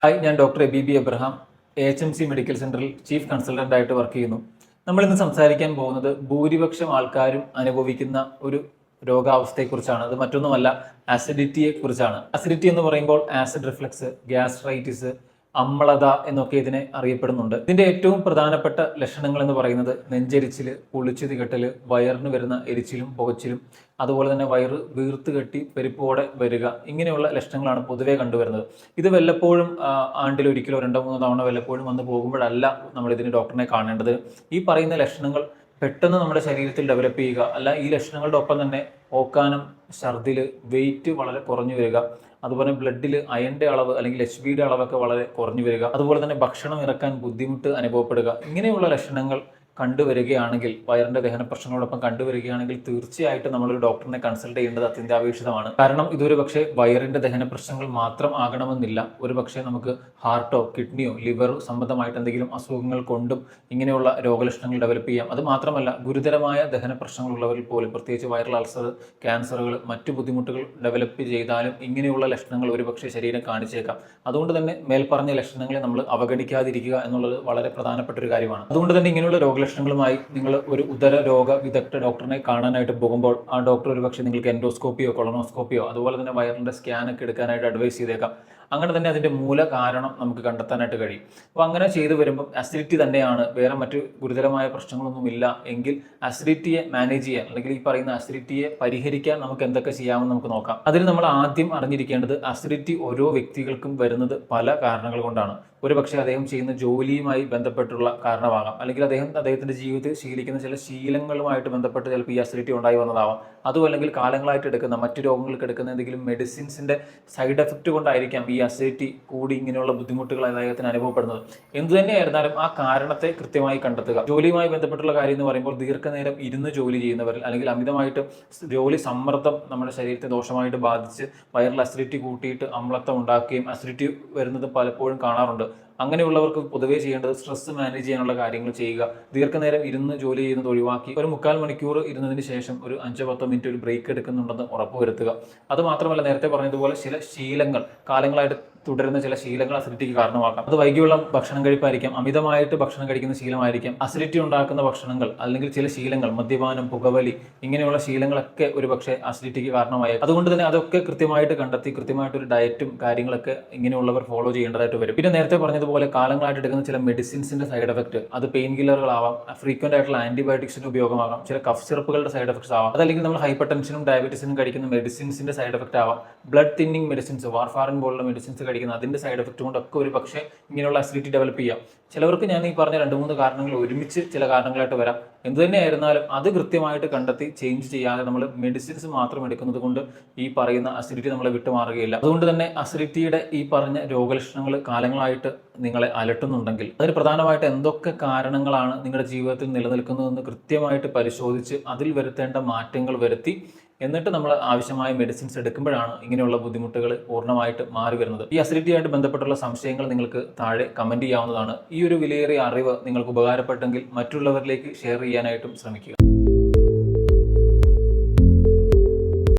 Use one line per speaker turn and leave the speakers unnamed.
Hi, ഞാൻ doctor Abey Abraham, AHMC medical സെന്ററിൽ chief consultant ആയിട്ട് വർക്ക് ചെയ്യുന്നു. നമ്മൾ ഇന്ന് സംസാരിക്കാൻ പോകുന്നത് ഭൂരിപക്ഷം ആൾക്കാരും അനുഭവിക്കുന്ന ഒരു രോഗാവസ്ഥയെക്കുറിച്ചാണ്. അത് മറ്റൊന്നുമല്ല, ആസിഡിറ്റിയെ കുറിച്ചാണ്. അസിഡിറ്റി എന്ന് പറയുമ്പോൾ ആസിഡ് റിഫ്ലക്സ്, ഗ്യാസ്ട്രൈറ്റിസ്, അമ്ലത എന്നൊക്കെ ഇതിനെ അറിയപ്പെടുന്നുണ്ട്. ഇതിന്റെ ഏറ്റവും പ്രധാനപ്പെട്ട ലക്ഷണങ്ങൾ എന്ന് പറയുന്നത് നെഞ്ചരിച്ചില്, പുളിച്ചു തികട്ടല്, വയറിന് വരുന്ന എരിച്ചിലും പുകച്ചിലും, അതുപോലെ തന്നെ വയറ് വീർത്ത് കെട്ടി പെരുപ്പോടെ വരിക, ഇങ്ങനെയുള്ള ലക്ഷണങ്ങളാണ് പൊതുവെ കണ്ടുവരുന്നത്. ഇത് വല്ലപ്പോഴും ആണ്ടിൽ ഒരിക്കലോ 2-3 തവണ വല്ലപ്പോഴും വന്ന് പോകുമ്പോഴല്ല നമ്മൾ ഇതിന് ഡോക്ടറിനെ കാണേണ്ടത്. ഈ പറയുന്ന ലക്ഷണങ്ങൾ പെട്ടെന്ന് നമ്മുടെ ശരീരത്തിൽ ഡെവലപ്പ് ചെയ്യുക, അല്ല ഈ ലക്ഷണങ്ങളുടെ ഒപ്പം തന്നെ ഓക്കാനം, ഛർദില്, വെയിറ്റ് വളരെ കുറഞ്ഞു വരിക, അതുപോലെ ബ്ലഡിൽ അയണിന്റെ അളവ് അല്ലെങ്കിൽ HBയുടെ അളവൊക്കെ വളരെ കുറഞ്ഞു വരിക, അതുപോലെ തന്നെ ഭക്ഷണം ഇറക്കാൻ ബുദ്ധിമുട്ട് അനുഭവപ്പെടുക, ഇങ്ങനെയുള്ള ലക്ഷണങ്ങൾ കണ്ടുവരികയാണെങ്കിൽ, വയറിന്റെ ദഹന പ്രശ്നങ്ങളോടൊപ്പം കണ്ടുവരികയാണെങ്കിൽ തീർച്ചയായിട്ടും നമ്മളൊരു ഡോക്ടറിനെ കൺസൾട്ട് ചെയ്യേണ്ടത് അത്യന്താപേക്ഷിതമാണ്. കാരണം ഇതൊരു പക്ഷേ വയറിന്റെ ദഹന പ്രശ്നങ്ങൾ മാത്രം ആകണമെന്നില്ല. ഒരു പക്ഷേ നമുക്ക് ഹാർട്ടോ, കിഡ്നിയോ, ലിവറോ സംബന്ധമായിട്ട് എന്തെങ്കിലും അസുഖങ്ങൾ കൊണ്ടും ഇങ്ങനെയുള്ള രോഗലക്ഷണങ്ങൾ ഡെവലപ്പ് ചെയ്യാം. അത് മാത്രമല്ല, ഗുരുതരമായ ദഹന പ്രശ്നങ്ങളുള്ളവരിൽ പോലും, പ്രത്യേകിച്ച് വൈറൽ അൾസർ, ക്യാൻസറുകൾ, മറ്റു ബുദ്ധിമുട്ടുകൾ ഡെവലപ്പ് ചെയ്താലും ഇങ്ങനെയുള്ള ലക്ഷണങ്ങൾ ഒരുപക്ഷെ ശരീരം കാണിച്ചേക്കാം. അതുകൊണ്ട് തന്നെ മേൽപ്പറഞ്ഞ ലക്ഷണങ്ങളെ നമ്മൾ അവഗണിക്കാതിരിക്കുക എന്നുള്ളത് വളരെ പ്രധാനപ്പെട്ട ഒരു കാര്യമാണ്. അതുകൊണ്ട് തന്നെ ഇങ്ങനെയുള്ള രോഗലക്ഷണങ്ങളുമായി നിങ്ങൾ ഒരു ഉദര രോഗ വിദഗ്ധ ഡോക്ടറിനെ കാണാനായിട്ട് പോകുമ്പോൾ ആ ഡോക്ടർ ഒരുപക്ഷെ നിങ്ങൾക്ക് എൻഡോസ്കോപ്പിയോ കൊളോണോസ്കോപ്പിയോ അതുപോലെ തന്നെ വയറിന്റെ സ്കാനൊക്കെ എടുക്കാനായിട്ട് അഡ്വൈസ് ചെയ്തേക്കാം. അങ്ങനെ തന്നെ അതിന്റെ മൂല കാരണം നമുക്ക് കണ്ടെത്താനായിട്ട് കഴിയും. അപ്പോൾ അങ്ങനെ ചെയ്തു വരുമ്പോൾ അസിഡിറ്റി തന്നെയാണ്, വേറെ മറ്റു ഗുരുതരമായ പ്രശ്നങ്ങളൊന്നുമില്ല എങ്കിൽ അസിഡിറ്റിയെ മാനേജ് ചെയ്യാൻ, അല്ലെങ്കിൽ ഈ പറയുന്ന അസിഡിറ്റിയെ പരിഹരിക്കാൻ നമുക്ക് എന്തൊക്കെ ചെയ്യാമെന്ന് നമുക്ക് നോക്കാം. അതിന് നമ്മൾ ആദ്യം അറിഞ്ഞിരിക്കേണ്ടത്, അസിഡിറ്റി ഓരോ വ്യക്തികൾക്കും വരുന്നത് പല കാരണങ്ങൾ കൊണ്ടാണ്. ഒരുപക്ഷെ അദ്ദേഹം ചെയ്യുന്ന ജോലിയുമായി ബന്ധപ്പെട്ടുള്ള കാരണമാകാം, അല്ലെങ്കിൽ അദ്ദേഹത്തിന്റെ ജീവിതത്തിൽ ശീലിക്കുന്ന ചില ശീലങ്ങളുമായിട്ട് ബന്ധപ്പെട്ട് ചിലപ്പോൾ ഈ അസിഡിറ്റി ഉണ്ടായി വന്നതാവാം. അതും അല്ലെങ്കിൽ കാലങ്ങളായിട്ട് എടുക്കുന്ന മറ്റു രോഗങ്ങൾക്ക് എടുക്കുന്ന എന്തെങ്കിലും മെഡിസിൻസിന്റെ സൈഡ് എഫക്റ്റ് കൊണ്ടായിരിക്കാം ഈ അസിഡിറ്റി കൂടി ഇങ്ങനെയുള്ള ബുദ്ധിമുട്ടുകൾ അദ്ദേഹത്തിന് അനുഭവപ്പെടുന്നത്. എന്തു തന്നെയായിരുന്നാലും ആ കാരണത്തെ കൃത്യമായി കണ്ടെത്തുക. ജോലിയുമായി ബന്ധപ്പെട്ടുള്ള കാര്യം എന്ന് പറയുമ്പോൾ ദീർഘനേരം ഇരുന്ന് ജോലി ചെയ്യുന്നവരിൽ, അല്ലെങ്കിൽ അമിതമായിട്ട് ജോലി സമ്മർദ്ദം നമ്മുടെ ശരീരത്തെ ദോഷമായിട്ട് ബാധിച്ച് വയറിൽ അസിഡിറ്റി കൂട്ടിയിട്ട് അമ്ലത്വം ഉണ്ടാക്കുകയും അസിഡിറ്റി വരുന്നത് പലപ്പോഴും കാണാറുണ്ട്. അങ്ങനെയുള്ളവർക്ക് പൊതുവേ ചെയ്യേണ്ടത് സ്ട്രെസ് മാനേജ് ചെയ്യാനുള്ള കാര്യങ്ങൾ ചെയ്യുക. ദീർഘനേരം ഇരുന്ന് ജോലി ചെയ്യുന്നത് ഒഴിവാക്കി ഒരു 3/4 മണിക്കൂർ ഇരുന്നതിന് ശേഷം ഒരു 5-10 മിനിറ്റ് ഒരു ബ്രേക്ക് എടുക്കുന്നുണ്ടെന്ന് ഉറപ്പുവരുത്തുക. അത് മാത്രമല്ല, നേരത്തെ പറഞ്ഞതുപോലെ ചില ശീലങ്ങൾ, കാലങ്ങളായിട്ട് തുടരുന്ന ചില ശീലങ്ങൾ അസിഡിറ്റിക്ക് കാരണമാക്കാം. അത് വൈകിയുള്ള ഭക്ഷണം കഴിപ്പായിരിക്കാം, അമിതമായിട്ട് ഭക്ഷണം കഴിക്കുന്ന ശീലമായിരിക്കാം, അസിഡിറ്റി ഉണ്ടാക്കുന്ന ഭക്ഷണങ്ങൾ, അല്ലെങ്കിൽ ചില ശീലങ്ങൾ, മദ്യപാനം, പുകവലി, ഇങ്ങനെയുള്ള ശീലങ്ങളൊക്കെ ഒരു പക്ഷേ അസിഡിറ്റിക്ക് കാരണമായി. അതുകൊണ്ട് തന്നെ അതൊക്കെ കൃത്യമായിട്ട് കണ്ടെത്തി കൃത്യമായിട്ടൊരു ഡയറ്റും കാര്യങ്ങളൊക്കെ ഇങ്ങനെയുള്ളവർ ഫോളോ ചെയ്യേണ്ടതായിട്ട് വരും. പിന്നെ നേരത്തെ പറഞ്ഞതുപോലെ കാലങ്ങളായിട്ട് എടുക്കുന്ന ചില മെഡിസിൻസിന്റെ സൈഡ് എഫക്ട്, അത് പെയിൻ കില്ലറുകളാവാം, ഫ്രീക്വന്റ് ആയിട്ടുള്ള ആന്റിബയോട്ടിക്സിന്റെ ഉപയോഗമാകാം, ചില കഫ് സിറപ്പുകളുടെ സൈഡ് എഫക്ട്സ് ആവാം, അതല്ലെങ്കിൽ നമ്മൾ ഹൈപ്പർ ടെൻഷനും ഡയബറ്റീസിനും കഴിക്കുന്ന മെഡിസിൻസിന്റെ സൈഡ് എഫക്ട് ആവാം, ബ്ലഡ് തിന്നിങ് മെഡിസിൻസ്, വാർഫാറിൻ പോലുള്ള മെഡിസിൻസ് അതിന്റെ സൈഡ് എഫക്ട് കൊണ്ടൊക്കെ ഒരു പക്ഷേ ഇങ്ങനെയുള്ള അസിഡിറ്റി ഡെവലപ്പ് ചെയ്യാം. ചിലവർക്ക് ഞാൻ ഈ പറഞ്ഞ 2-3 കാരണങ്ങൾ ഒരുമിച്ച് ചില കാരണങ്ങളായിട്ട് വരാം. എന്തു തന്നെയായിരുന്നാലും അത് കൃത്യമായിട്ട് കണ്ടെത്തി ചേഞ്ച് ചെയ്യാതെ നമ്മൾ മെഡിസിൻസ് മാത്രം എടുക്കുന്നത് കൊണ്ട് ഈ പറയുന്ന അസിഡിറ്റി നമ്മളെ വിട്ടുമാറുകയില്ല. അതുകൊണ്ട് തന്നെ അസിഡിറ്റിയുടെ ഈ പറഞ്ഞ രോഗലക്ഷണങ്ങൾ കാലങ്ങളായിട്ട് നിങ്ങളെ അലട്ടുന്നുണ്ടെങ്കിൽ അതിന് പ്രധാനമായിട്ട് എന്തൊക്കെ കാരണങ്ങളാണ് നിങ്ങളുടെ ജീവിതത്തിൽ നിലനിൽക്കുന്നതെന്ന് കൃത്യമായിട്ട് പരിശോധിച്ച് അതിൽ വരുത്തേണ്ട മാറ്റങ്ങൾ വരുത്തി എന്നിട്ട് നമ്മൾ ആവശ്യമായ മെഡിസിൻസ് എടുക്കുമ്പോഴാണ് ഇങ്ങനെയുള്ള ബുദ്ധിമുട്ടുകൾ പൂർണ്ണമായിട്ട് മാറി വരുന്നത്. ഈ അസിഡിറ്റിയായിട്ട് ബന്ധപ്പെട്ടുള്ള സംശയങ്ങൾ നിങ്ങൾക്ക് താഴെ കമന്റ് ചെയ്യാവുന്നതാണ്. ഈ ഒരു വിലയേറിയ അറിവ് നിങ്ങൾക്ക് ഉപകാരപ്പെട്ടെങ്കിൽ മറ്റുള്ളവരിലേക്ക് ഷെയർ ചെയ്യാനായിട്ടും ശ്രമിക്കുക.